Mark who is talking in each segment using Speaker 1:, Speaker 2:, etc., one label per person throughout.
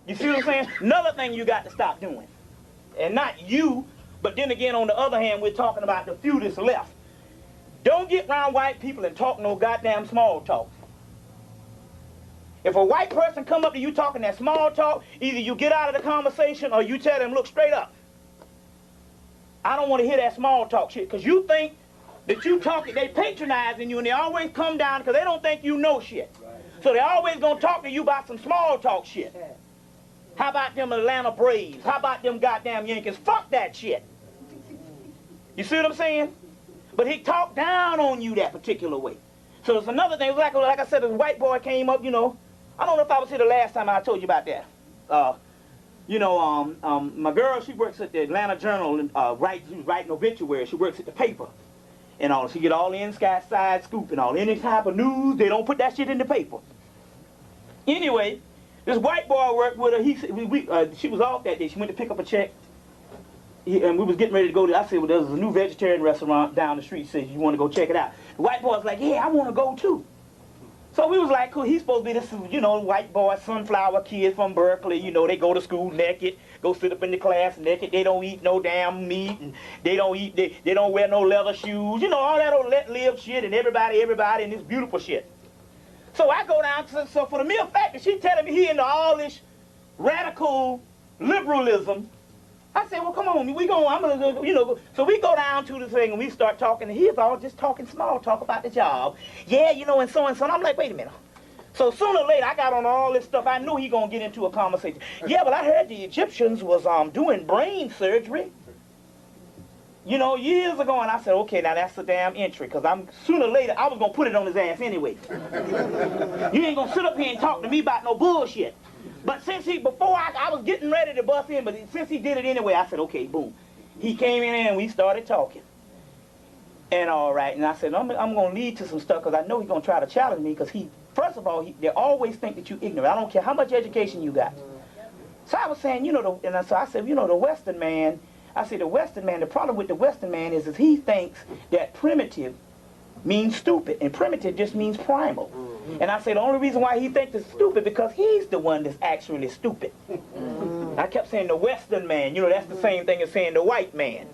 Speaker 1: You see what I'm saying? Another thing you got to stop doing. And not you, but then again, on the other hand, we're talking about the few that's left. Don't get around white people and talk no goddamn small talk. If a white person come up to you talking that small talk, either you get out of the conversation or you tell them, look straight up. I don't want to hear that small talk shit, because you think that you talking, they patronizing you, and they always come down because they don't think you know shit. So they always gonna talk to you about some small talk shit. How about them Atlanta Braves? How about them goddamn Yankees? Fuck that shit. You see what I'm saying? But he talked down on you that particular way. So there's another thing, like I said, this white boy came up, you know. I don't know if I was here the last time I told you about that. My girl, she works at the Atlanta Journal, she was writing obituaries. She works at the paper. And all, she get all the inside scoop and all, any type of news, they don't put that shit in the paper. Anyway, this white boy worked with her. She was off that day. She went to pick up a check. And we was getting ready to go to, I said, well, there's a new vegetarian restaurant down the street. He said, you want to go check it out? The white boy was like, yeah, I want to go too. So we was like, cool, he's supposed to be this, you know, white boy, sunflower kid from Berkeley. You know, they go to school naked, go sit up in the class naked. They don't eat no damn meat, and they don't wear no leather shoes. You know, all that old let-live shit, and everybody, and this beautiful shit. So I go down, so for the mere fact that she's telling me he into all this radical liberalism, I said, well, come on, I'm gonna go, you know. So we go down to the thing and we start talking, and he's all just talking small talk about the job. Yeah, you know, and so and so. And I'm like, wait a minute. So sooner or later, I got on all this stuff. I knew he gonna get into a conversation. Yeah, but I heard the Egyptians was doing brain surgery, you know, years ago. And I said, okay, now that's a damn entry, because sooner or later I was gonna put it on his ass anyway. You ain't gonna sit up here and talk to me about no bullshit. But before I was getting ready to bust in, but since he did it anyway, I said, okay, boom. He came in and we started talking. And all right, and I said, I'm going to lead to some stuff, because I know he's going to try to challenge me, because first of all, they always think that you're ignorant. I don't care how much education you got. So I was saying, you know, so I said, you know, the Western man, the problem with the Western man is he thinks that primitive means stupid, and primitive just means primal. And I say the only reason why he thinks it's stupid because he's the one that's actually stupid. I kept saying the Western man, you know, that's the same thing as saying the white man.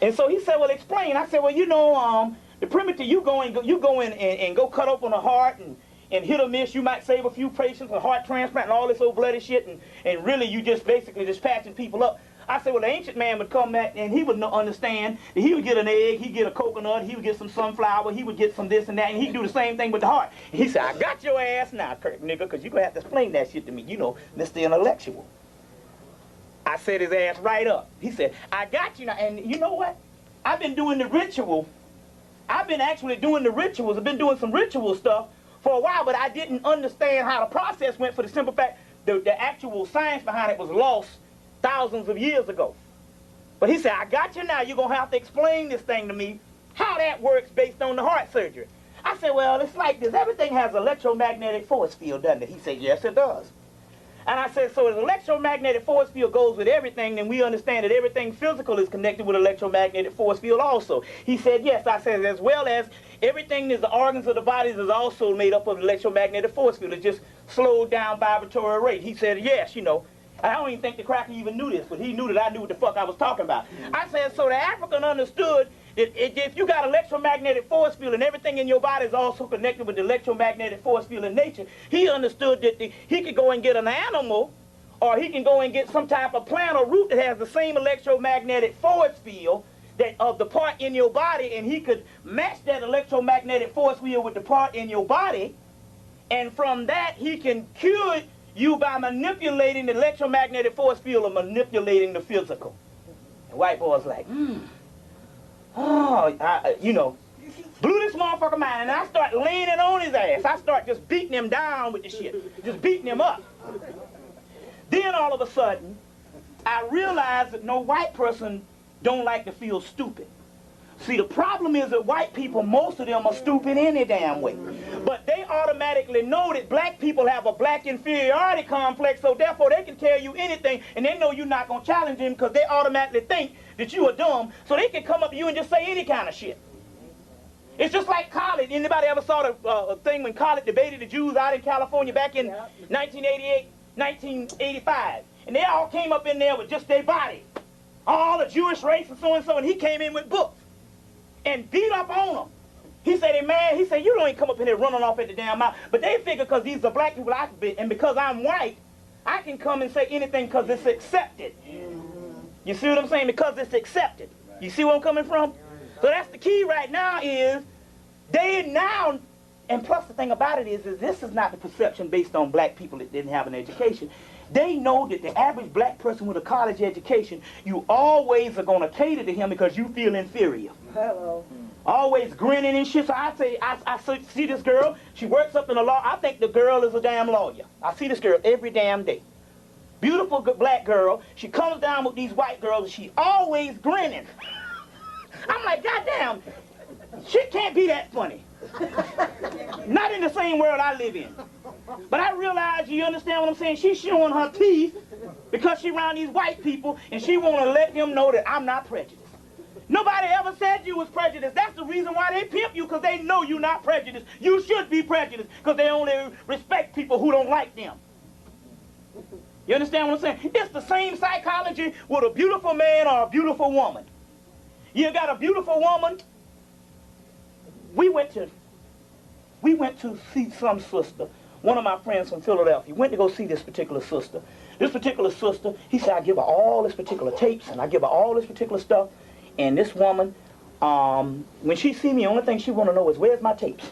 Speaker 1: And so he said, well, explain. I said, well, you know, the primitive, you go in and go cut open a heart and hit or miss. You might save a few patients, a heart transplant and all this old bloody shit, and really you just basically just patching people up. I said, well, the ancient man would come back and he would understand that he would get an egg, he'd get a coconut, he would get some sunflower, he would get some this and that, and he'd do the same thing with the heart. And he said, I got your ass now, Kirk, nigga, because you're going to have to explain that shit to me, you know, Mr. Intellectual. I set his ass right up. He said, I got you now, and you know what? I've been doing the ritual. I've been actually doing the rituals. I've been doing some ritual stuff for a while, but I didn't understand how the process went for the simple fact the actual science behind it was lost thousands of years ago. But he said, I got you now. You're going to have to explain this thing to me, how that works based on the heart surgery. I said, well, it's like this. Everything has electromagnetic force field, doesn't it? He said, yes, it does. And I said, so if the electromagnetic force field goes with everything, then we understand that everything physical is connected with electromagnetic force field also. He said, yes. I said, as well as everything is the organs of the bodies is also made up of electromagnetic force field. It's just slowed down vibratory rate. He said, yes, you know. I don't even think the cracker even knew this, but he knew that I knew what the fuck I was talking about. I said, so the African understood that if you got electromagnetic force field and everything in your body is also connected with the electromagnetic force field in nature, he understood that he could go and get an animal, or he can go and get some type of plant or root that has the same electromagnetic force field that of the part in your body, and he could match that electromagnetic force field with the part in your body, and from that he can cure you by manipulating the electromagnetic force field or manipulating the physical. The white boy's like, you know, blew this motherfucker mind, and I start leaning on his ass. I start just beating him down with the shit, just beating him up. Then all of a sudden, I realized that no white person don't like to feel stupid. See, the problem is that white people, most of them are stupid any damn way. But they automatically know that black people have a black inferiority complex, so therefore they can tell you anything, and they know you're not going to challenge them because they automatically think that you are dumb, so they can come up to you and just say any kind of shit. It's just like Khaled. Anybody ever saw the thing when Khaled debated the Jews out in California back in 1988? 1985. And they all came up in there with just their body. All the Jewish race and so and so, and he came in with books and beat up on them. He said, hey man, he said, you don't even come up in here running off at the damn mouth. But they figure because these are black people, and because I'm white, I can come and say anything because it's accepted. You see what I'm saying? Because it's accepted. You see where I'm coming from? So that's the key right now is they now, and plus the thing about it is this is not the perception based on black people that didn't have an education. They know that the average black person with a college education, you always are going to cater to him because you feel inferior.
Speaker 2: Hello.
Speaker 1: Always grinning and shit. So I say, I see this girl. She works up in the law. I think the girl is a damn lawyer. I see this girl every damn day. Beautiful black girl. She comes down with these white girls and she always grinning. I'm like, goddamn, shit can't be that funny. Not in the same world I live in. But I realize, you understand what I'm saying? She's showing her teeth because she around these white people and she want to let them know that I'm not prejudiced. Nobody ever said you was prejudiced. That's the reason why they pimp you, because they know you're not prejudiced. You should be prejudiced because they only respect people who don't like them. You understand what I'm saying? It's the same psychology with a beautiful man or a beautiful woman. You got a beautiful woman. We went to see some sister. One of my friends from Philadelphia went to go see this particular sister. This particular sister, he said, I give her all this particular tapes and I give her all this particular stuff. And this woman, when she see me, the only thing she want to know is, where's my tapes?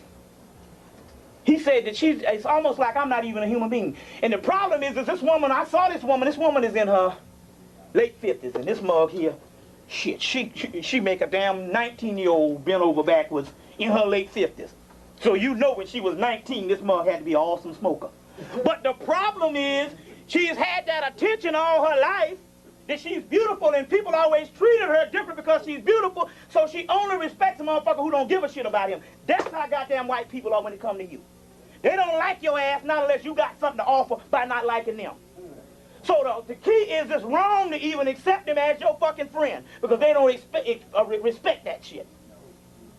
Speaker 1: He said that it's almost like I'm not even a human being. And the problem is this woman, I saw this woman is in her late 50s. And this mug here, shit, she make a damn 19-year-old bent over backwards in her late 50s. So you know when she was 19, this mug had to be an awesome smoker. But the problem is, she's had that attention all her life, that she's beautiful, and people always treated her different because she's beautiful, so she only respects a motherfucker who don't give a shit about him. That's how goddamn white people are when it come to you. They don't like your ass, not unless you got something to offer by not liking them. So the key is it's wrong to even accept them as your fucking friend, because they don't respect that shit.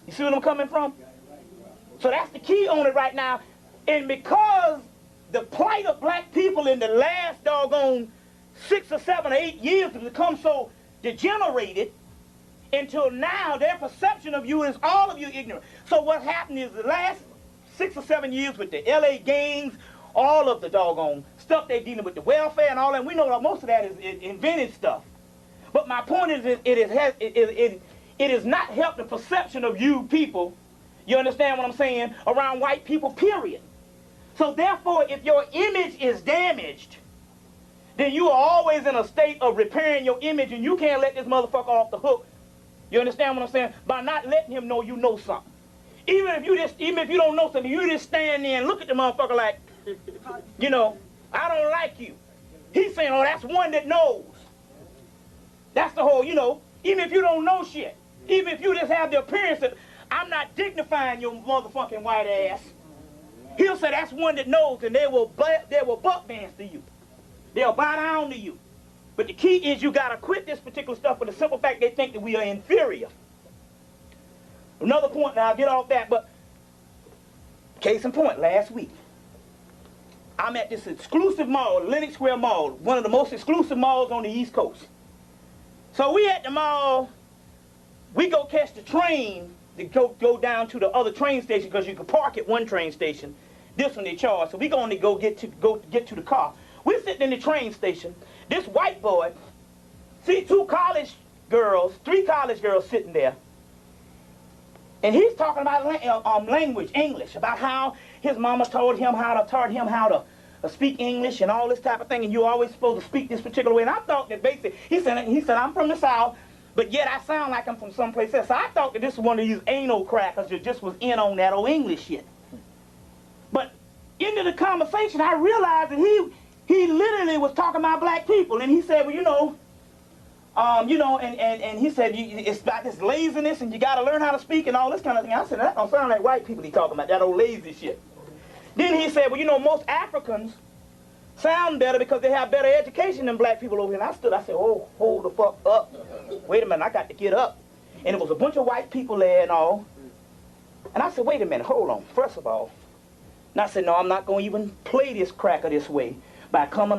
Speaker 1: You see what I'm coming from? So that's the key on it right now. And because the plight of black people in the last doggone 6 or 7 or 8 years has become so degenerated, until now their perception of you is all of you ignorant. So what happened is the last 6 or 7 years with the LA gangs, all of the doggone stuff they dealing with, the welfare and all that, we know that most of that is invented stuff. But my point is it has not helped the perception of you people, you understand what I'm saying, around white people, period. So therefore, if your image is damaged, then you are always in a state of repairing your image, and you can't let this motherfucker off the hook. You understand what I'm saying? By not letting him know you know something. Even if you don't know something, you just stand there and look at the motherfucker like, you know, I don't like you. He's saying, oh, that's one that knows. That's the whole, you know, even if you don't know shit, even if you just have the appearance of, I'm not dignifying your motherfucking white ass. He'll say that's one that knows, and they will buck dance to you. They'll bow down to you. But the key is you got to quit this particular stuff for the simple fact they think that we are inferior. Another point, now I'll get off that, but case in point, last week, I'm at this exclusive mall, Lenox Square Mall, one of the most exclusive malls on the East Coast. So we at the mall, we go catch the train to go down to the other train station, because you can park at one train station. This one they charge. So we going to go get to the car. We're sitting in the train station. This white boy see 3 college girls sitting there. And he's talking about language, English, about how his mama taught him how to speak English and all this type of thing, and you're always supposed to speak this particular way. And I thought that basically, he said I'm from the South, but yet I sound like I'm from someplace else. So I thought that this was one of these anal crackers that just was in on that old English shit. But into the conversation, I realized that he literally was talking about black people, and he said, well, and he said, it's about this laziness, and you got to learn how to speak and all this kind of thing. I said, that don't sound like white people he talking about, that old lazy shit. Then he said, well, most Africans sound better because they have better education than black people over here. And I stood, I said, oh, hold the fuck up. Wait a minute, I got to get up. And it was a bunch of white people there and all. And I said, wait a minute, hold on, first of all. And I said, no, I'm not going to even play this cracker this way by coming